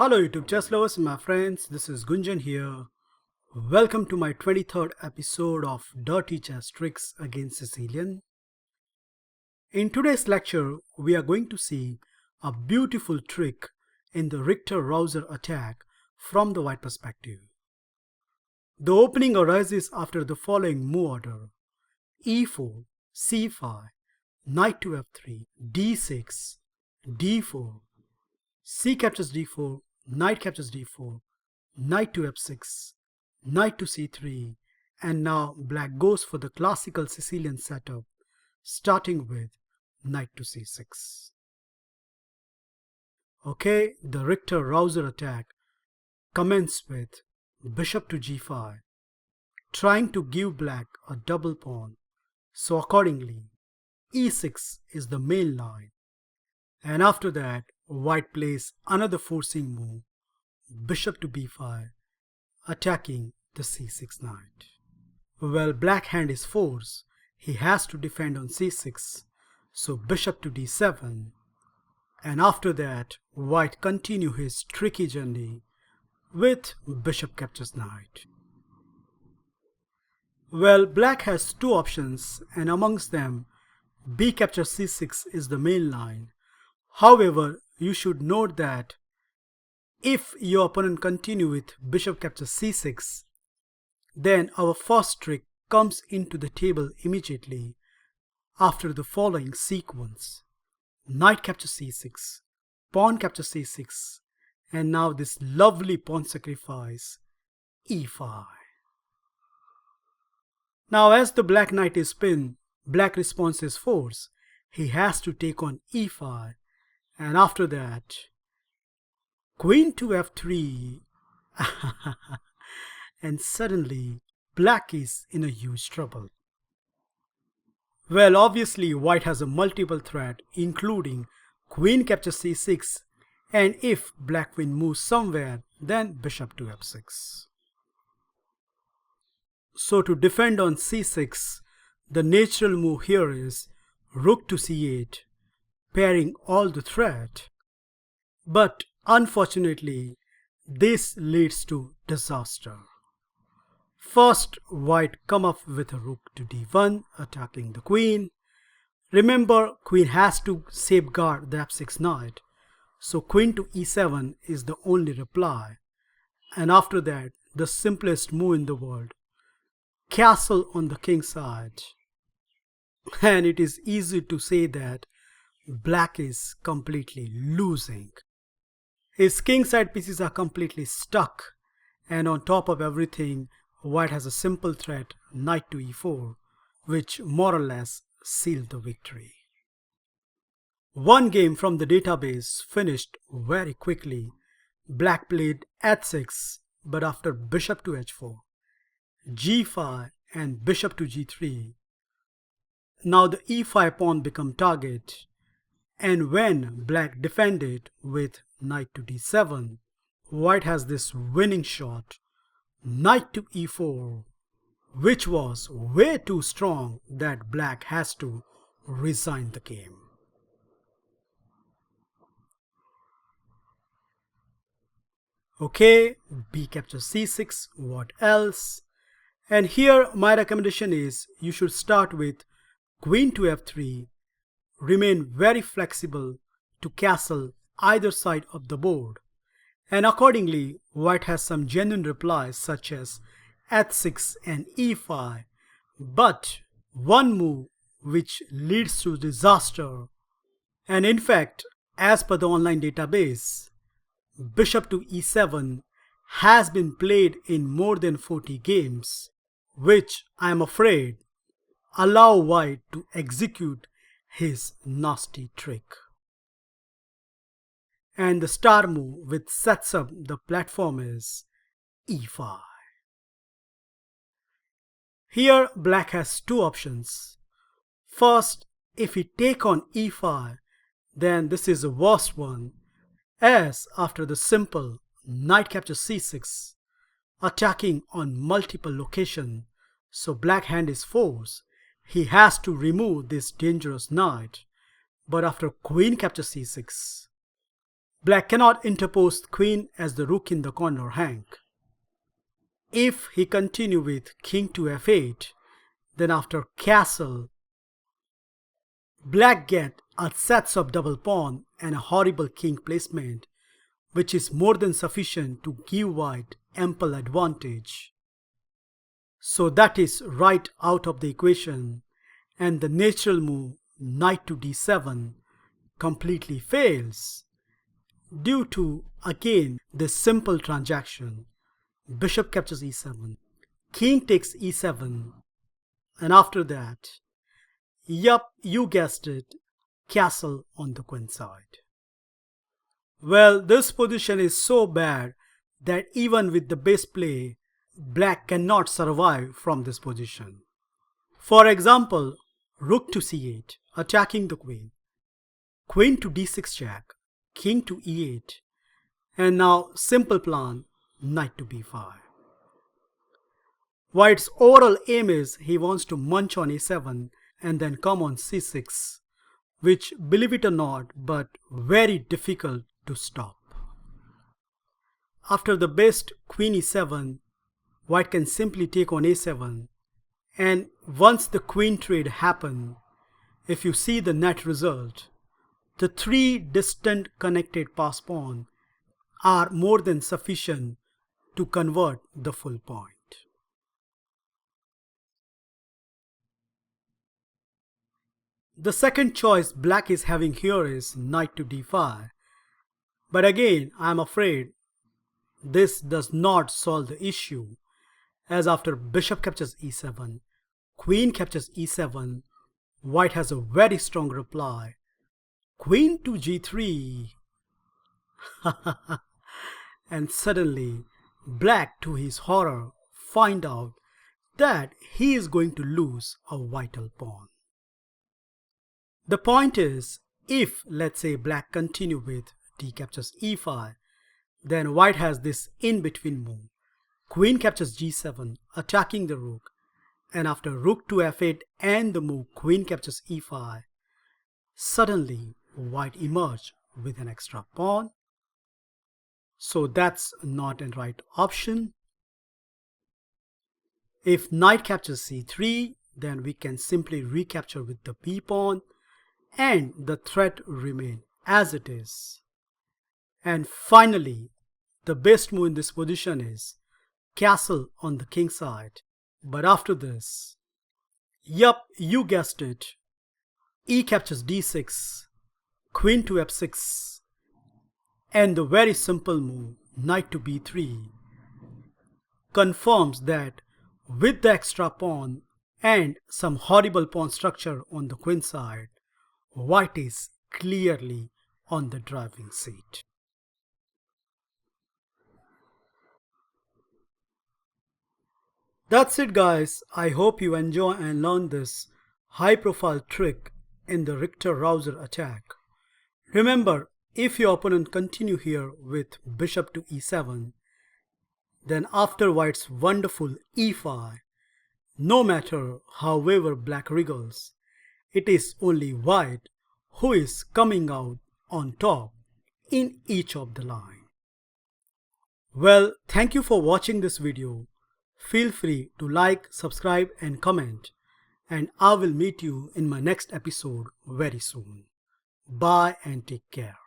Hello YouTube chess lovers, my friends, this is Gunjan here. Welcome to my 23rd episode of Dirty Chess Tricks against Sicilian. In today's lecture, we are going to see a beautiful trick in the Richter Rauzer attack from the white perspective. The opening arises after the following move order: e4, c5, knight to f3, d6, d4, c captures d4, knight captures d4, knight to f6, knight to c3, and now black goes for the classical Sicilian setup, starting with knight to c6. Okay, the Richter Rauzer attack commences with bishop to g5, trying to give black a double pawn, so accordingly e6 is the main line, and after that white plays another forcing move, bishop to b5, attacking the c6 knight. Well, black hand is forced, he has to defend on c6, so bishop to d7, and after that white continue his tricky journey with bishop captures knight. Well, black has two options, and amongst them b captures c6 is the main line. However, you should note that if your opponent continue with bishop captures c6, then our first trick comes into the table immediately after the following sequence: knight captures c6, pawn captures c6, and now this lovely pawn sacrifice e5. Now as the black knight is pinned, black response is force. He has to take on e5, and after that queen to f3 and suddenly black is in a huge trouble. Well, obviously white has a multiple threat, including queen captures c6, and if black queen moves somewhere, then bishop to f6. So to defend on c6, the natural move here is rook to c8, pairing all the threat. But unfortunately, this leads to disaster. First, white come up with a rook to d1, attacking the queen. Remember, queen has to safeguard the f6 knight, so queen to e7 is the only reply. And after that, the simplest move in the world, castle on the king side. And it is easy to say that black is completely losing. His king side pieces are completely stuck, and on top of everything, white has a simple threat, knight to e4, which more or less sealed the victory. One game from the database finished very quickly. Black played h6, but after bishop to h4, g5 and bishop to g3, now the e5 pawn become target, and when black defended with knight to d7, white has this winning shot, knight to e4, which was way too strong that black has to resign the game. Okay, b captures c6, what else? And here my recommendation is you should start with queen to f3, remain very flexible to castle either side of the board, and accordingly white has some genuine replies such as h6 and e5, but one move which leads to disaster. And in fact, as per the online database, bishop to e7 has been played in more than 40 games, which I am afraid allow white to execute his nasty trick. And the star move which sets up the platform is e5. Here black has two options. First, if he take on e5, then this is the worst one, as after the simple knight captures c6, attacking on multiple locations, so black hand is forced. He has to remove this dangerous knight, but after queen captures c6, Black cannot interpose queen as the rook in the corner hang. If he continue with king to f8, then after castle, Black get a sets of double pawn and a horrible king placement, which is more than sufficient to give White ample advantage. So that is right out of the equation, and the natural move knight to d7 completely fails due to, again, this simple transaction. Bishop captures e7, king takes e7, and after that, yup, you guessed it, castle on the queen side. Well, this position is so bad that even with the best play, Black cannot survive from this position. For example, rook to c8, attacking the queen, queen to d6 check, king to e8, and now simple plan, knight to b5. White's overall aim is he wants to munch on a7 and then come on c6, which, believe it or not, but very difficult to stop. After the best queen e7, White can simply take on a7, and once the queen trade happen, if you see the net result, the three distant connected pass pawn are more than sufficient to convert the full point. The second choice Black is having here is knight to d5, but again I am afraid this does not solve the issue, as after bishop captures e7, queen captures e7, White has a very strong reply, queen to g3, and suddenly Black, to his horror, find out that he is going to lose a vital pawn. The point is, if let's say Black continue with d captures e5, then White has this in-between move, queen captures g7, attacking the rook, and after rook to f8 and the move queen captures e5, suddenly White emerge with an extra pawn. So that's not a right option. If knight captures c3, then we can simply recapture with the b pawn, and the threat remain as it is. And finally, the best move in this position is castle on the king side. But after this, yup, you guessed it, e captures d6, queen to f6, and the very simple move knight to b3 confirms that with the extra pawn and some horrible pawn structure on the queen side, White is clearly on the driving seat. That's it guys, I hope you enjoy and learn this high profile trick in the Richter Rauzer attack. Remember, if your opponent continue here with bishop to e7, then after White's wonderful e5, no matter however Black wriggles, it is only White who is coming out on top in each of the line. Well, thank you for watching this video. Feel free to like, subscribe and comment, and I will meet you in my next episode very soon. Bye and take care.